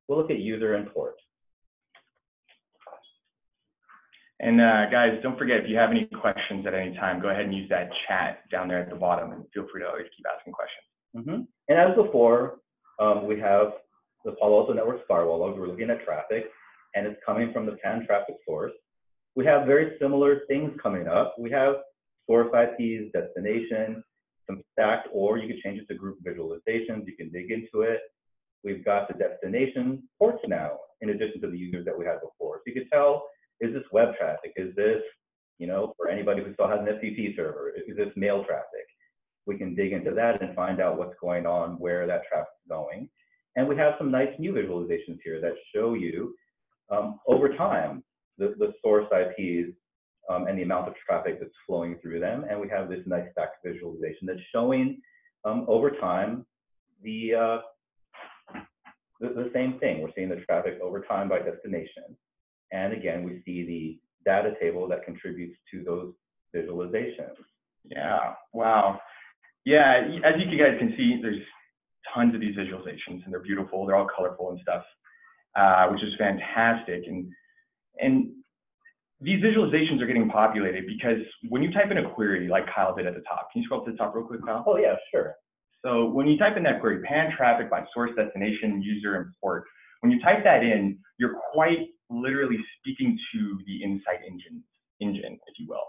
we'll look at user and port. And guys, don't forget, if you have any questions at any time, go ahead and use that chat down there at the bottom, and feel free to always keep asking questions. And as before, we have the Palo Alto Networks firewall logs. We're looking at traffic, and it's coming from the PAN traffic source. We have very similar things coming up. We have source IPs, destination, some stacked, or you can change it to group visualizations. You can dig into it. We've got the destination ports now, in addition to the users that we had before. So you can tell, is this web traffic? Is this, you know, for anybody who still has an FTP server, is this mail traffic? We can dig into that and find out what's going on, where that traffic is going. And we have some nice new visualizations here that show you over time the source IPs and the amount of traffic that's flowing through them. And we have this nice stacked visualization that's showing over time the same thing. We're seeing the traffic over time by destination. And again, we see the data table that contributes to those visualizations. Yeah, wow. Yeah, as you guys can see, there's tons of these visualizations, and they're beautiful. They're all colorful and stuff, which is fantastic. And these visualizations are getting populated because when you type in a query, like Kyle did at the top, can you scroll up to the top real quick, Kyle? Oh yeah, sure. So when you type in that query, pan traffic by source, destination, user, and port, when you type that in, you're quite literally speaking to the insight engine, if you will.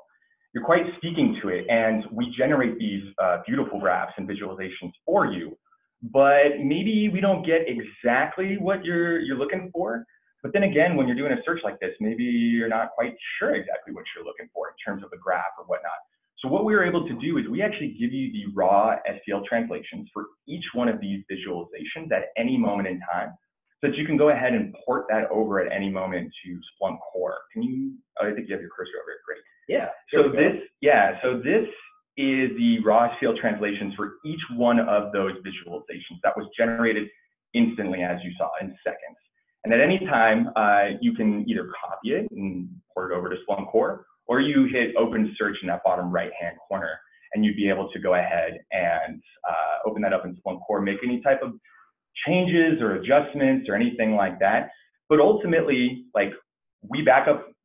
You're quite speaking to it, and we generate these beautiful graphs and visualizations for you, but maybe we don't get exactly what you're looking for. But then again, when you're doing a search like this, maybe you're not quite sure exactly what you're looking for in terms of a graph or whatnot. So what we were able to do is we actually give you the raw SQL translations for each one of these visualizations at any moment in time, so that you can go ahead and port that over at any moment to Splunk Core. Can you, oh, I think you have your cursor over it, great. Yeah. So this is the raw SQL translations for each one of those visualizations that was generated instantly, as you saw, in seconds. And at any time, you can either copy it and port it over to Splunk Core, or you hit open search in that bottom right-hand corner, and you'd be able to go ahead and open that up in Splunk Core, make any type of changes or adjustments or anything like that. But ultimately, like, we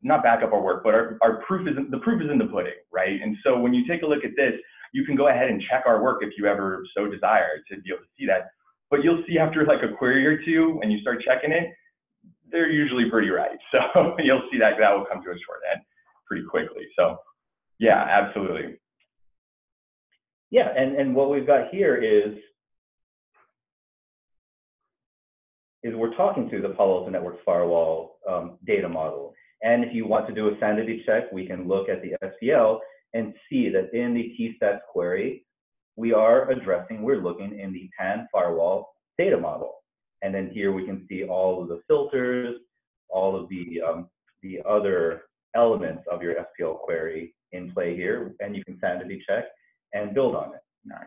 not back up our work, but our proof is the proof is in the pudding, right? And so when you take a look at this, you can go ahead and check our work if you ever so desire to be able to see that. But you'll see after like a query or two, when you start checking it, they're usually pretty right. So you'll see that will come to a short end pretty quickly. So yeah, absolutely. Yeah, and what we've got here is we're talking to the Palo Alto Networks firewall data model. And if you want to do a sanity check, we can look at the SPL and see that in the tstats query, we're looking in the PAN firewall data model. And then here we can see all of the filters, all of the other elements of your SPL query in play here, and you can sanity check and build on it. Nice.